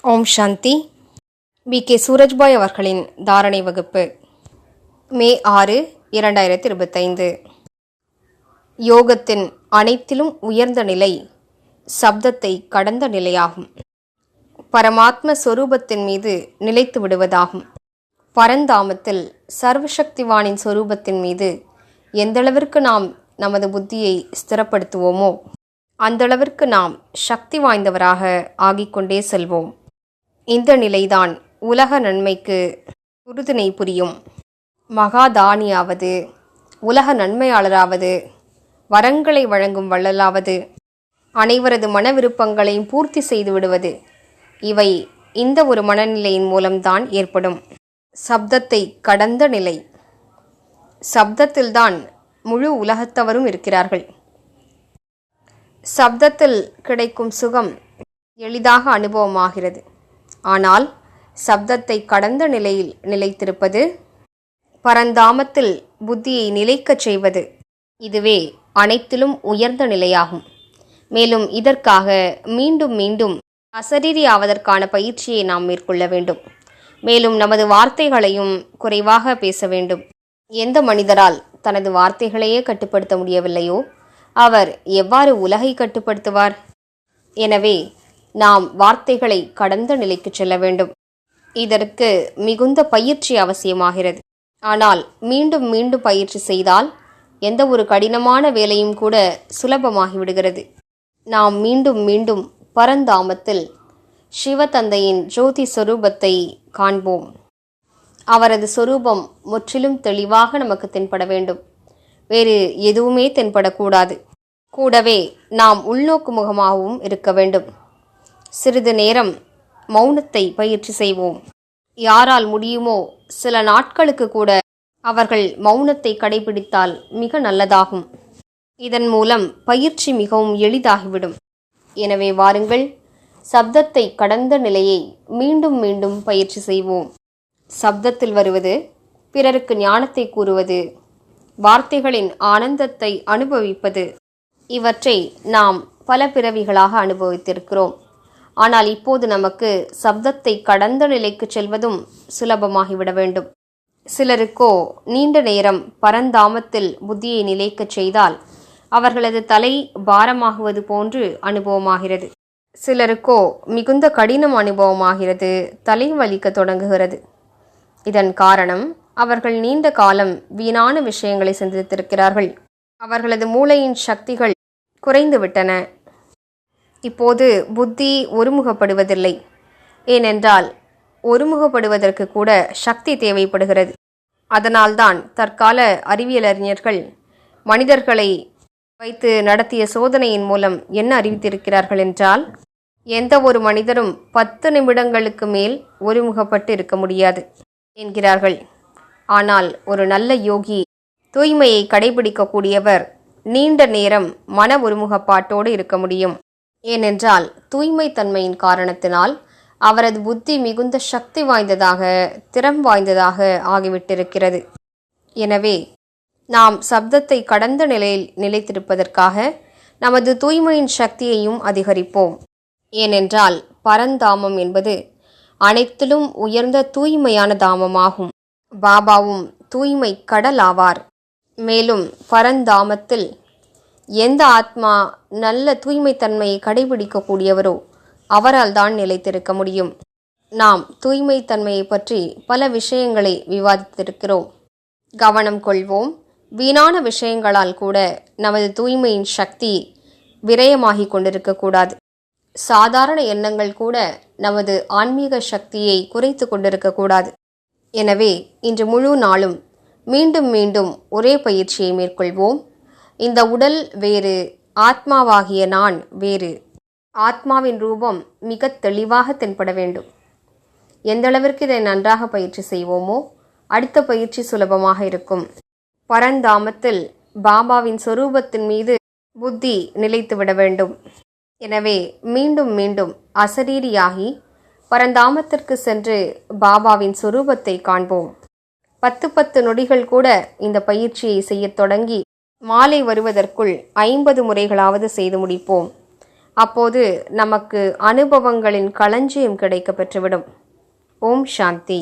ஓம் சாந்தி. K Surajbhai அவர்களின் தாரணை வகுப்பு, மே 6, 2025. யோகத்தின் அனைத்திலும் உயர்ந்த நிலை சப்தத்தை கடந்த நிலையாகும். பரமாத்ம சொரூபத்தின் மீது நிலைத்து விடுவதாகும். பரந்தாமத்தில் சர்வசக்திவானின் சொரூபத்தின் மீது எந்தளவிற்கு நாம் நமது புத்தியை ஸ்திரப்படுத்துவோமோ அந்தளவிற்கு நாம் சக்தி வாய்ந்தவராக ஆகிக்கொண்டே செல்வோம். இந்த நிலைதான் உலக நன்மைக்கு உறுதுணை புரியும். மகாதானியாவது, உலக நன்மையாளராவது, வரங்களை வழங்கும் வள்ளலாவது, அனைவரது மன விருப்பங்களையும் பூர்த்தி செய்து விடுவது, இவை இந்த ஒரு மனநிலையின் மூலம்தான் ஏற்படும். சப்தத்தை கடந்த நிலை. சப்தத்தில்தான் முழு உலகத்தவரும் இருக்கிறார்கள். சப்தத்தில் கிடைக்கும் சுகம் எளிதாக அனுபவமாகிறது. ஆனால் சப்தத்தை கடந்த நிலையில் நிலைத்திருப்பது, பரந்தாமத்தில் புத்தியை நிலைக்கச் செய்வது, இதுவே அனைத்திலும் உயர்ந்த நிலையாகும். மேலும் இதற்காக மீண்டும் மீண்டும் அசரீரி ஆவதற்கான பயிற்சியை நாம் மேற்கொள்ள வேண்டும். மேலும் நமது வார்த்தைகளையும் குறைவாக பேச வேண்டும். எந்த மனிதரால் தனது வார்த்தைகளையே கட்டுப்படுத்த முடியவில்லையோ அவர் எவ்வாறு உலகை கட்டுப்படுத்துவார்? எனவே நாம் வார்த்தைகளை கடந்த நிலைக்கு செல்ல வேண்டும். இதற்கு மிகுந்த பயிற்சி அவசியமாகிறது. ஆனால் மீண்டும் மீண்டும் பயிற்சி செய்தால் எந்த ஒரு கடினமான வேலையும் கூட சுலபமாகிவிடுகிறது. நாம் மீண்டும் மீண்டும் பரந்தாமத்தில் சிவதந்தையின் ஜோதி சொரூபத்தை காண்போம். அவரது சொரூபம் முற்றிலும் தெளிவாக நமக்கு தென்பட வேண்டும். வேறு எதுவுமே தென்படக்கூடாது. கூடவே நாம் உள்நோக்கு முகமாகவும் இருக்க வேண்டும். சிறிது நேரம் மௌனத்தை பயிற்சி செய்வோம். யாரால் முடியுமோ சில நாட்களுக்கு கூட அவர்கள் மௌனத்தை கடைபிடித்தால் மிக நல்லதாகும். இதன் மூலம் பயிற்சி மிகவும் எளிதாகிவிடும். எனவே வாருங்கள், சப்தத்தை கடந்த நிலையை மீண்டும் மீண்டும் பயிற்சி செய்வோம். சப்தத்தில் வருவது, பிறருக்கு ஞானத்தை கூறுவது, வார்த்தைகளின் ஆனந்தத்தை அனுபவிப்பது, இவற்றை நாம் பல பிறவிகளாக அனுபவித்திருக்கிறோம். ஆனால் இப்போது நமக்கு சப்தத்தை கடந்த நிலைக்கு செல்வதும் சுலபமாகிவிட வேண்டும். சிலருக்கோ நீண்ட நேரம் பரந்தாமத்தில் புத்தியை நிலைக்கச் செய்தால் அவர்களது தலை பாரமாகுவது போன்று அனுபவமாகிறது. சிலருக்கோ மிகுந்த கடினம் அனுபவமாகிறது, தலை வலிக்க தொடங்குகிறது. இதன் காரணம், அவர்கள் நீண்ட காலம் வீணான விஷயங்களை சிந்தித்திருக்கிறார்கள். அவர்களது மூளையின் சக்திகள் குறைந்துவிட்டன. இப்போது புத்தி ஒருமுகப்படுவதில்லை. ஏனென்றால் ஒருமுகப்படுவதற்கு கூட சக்தி தேவைப்படுகிறது. அதனால்தான் தற்கால அறிவியலறிஞர்கள் மனிதர்களை வைத்து நடத்திய சோதனையின் மூலம் என்ன அறிவித்திருக்கிறார்கள் என்றால், எந்த ஒரு மனிதரும் 10 நிமிடங்களுக்கு மேல் ஒருமுகப்பட்டு இருக்க முடியாது என்கிறார்கள். ஆனால் ஒரு நல்ல யோகி, தூய்மையை கடைபிடிக்கக்கூடியவர் நீண்ட நேரம் மன ஒருமுகப்பாட்டோடு இருக்க முடியும். ஏனென்றால் தூய்மை தன்மையின் காரணத்தினால் அவரது புத்தி மிகுந்த சக்தி வாய்ந்ததாக, திறம் வாய்ந்ததாக ஆகிவிட்டிருக்கிறது. எனவே நாம் சப்தத்தை கடந்த நிலையில் நிலைத்திருப்பதற்காக நமது தூய்மையின் சக்தியையும் அதிகரிப்போம். ஏனென்றால் பரந்தாமம் என்பது அனைத்திலும் உயர்ந்த தூய்மையான தாமமாகும். பாபாவும் தூய்மை கடல் ஆவார். மேலும் பரந்தாமத்தில் எந்த ஆத்மா நல்ல தூய்மைத்தன்மையை கடைபிடிக்கக்கூடியவரோ அவரால் தான் நிலைத்திருக்க முடியும். நாம் தூய்மைத்தன்மையை பற்றி பல விஷயங்களை விவாதித்திருக்கிறோம். கவனம் கொள்வோம். வீணான விஷயங்களால் கூட நமது தூய்மையின் சக்தி விரயமாகி கொண்டிருக்கக்கூடாது. சாதாரண எண்ணங்கள் கூட நமது ஆன்மீக சக்தியை குறைத்து கொண்டிருக்கக்கூடாது. எனவே இன்று முழு நாளும் மீண்டும் மீண்டும் ஒரே பயிற்சியை மேற்கொள்வோம். இந்த உடல் வேறு, ஆத்மாவாகிய நான் வேறு. ஆத்மாவின் ரூபம் மிக தெளிவாக தென்பட வேண்டும். எந்தளவிற்கு இதை நன்றாக பயிற்சி செய்வோமோ அடுத்த பயிற்சி சுலபமாக இருக்கும். பரந்தாமத்தில் பாபாவின் சொரூபத்தின் மீது புத்தி நிலைத்துவிட வேண்டும். எனவே மீண்டும் மீண்டும் அசரீரியாகி பரந்தாமத்திற்கு சென்று பாபாவின் சொரூபத்தை காண்போம். 10 நொடிகள் கூட இந்த பயிற்சியை செய்ய தொடங்கி மாலை வருவதற்குள் 50 முறைகளாவது செய்து முடிப்போம். அப்போது நமக்கு அனுபவங்களின் களஞ்சியம் கிடைக்க பெற்றுவிடும். ஓம் சாந்தி.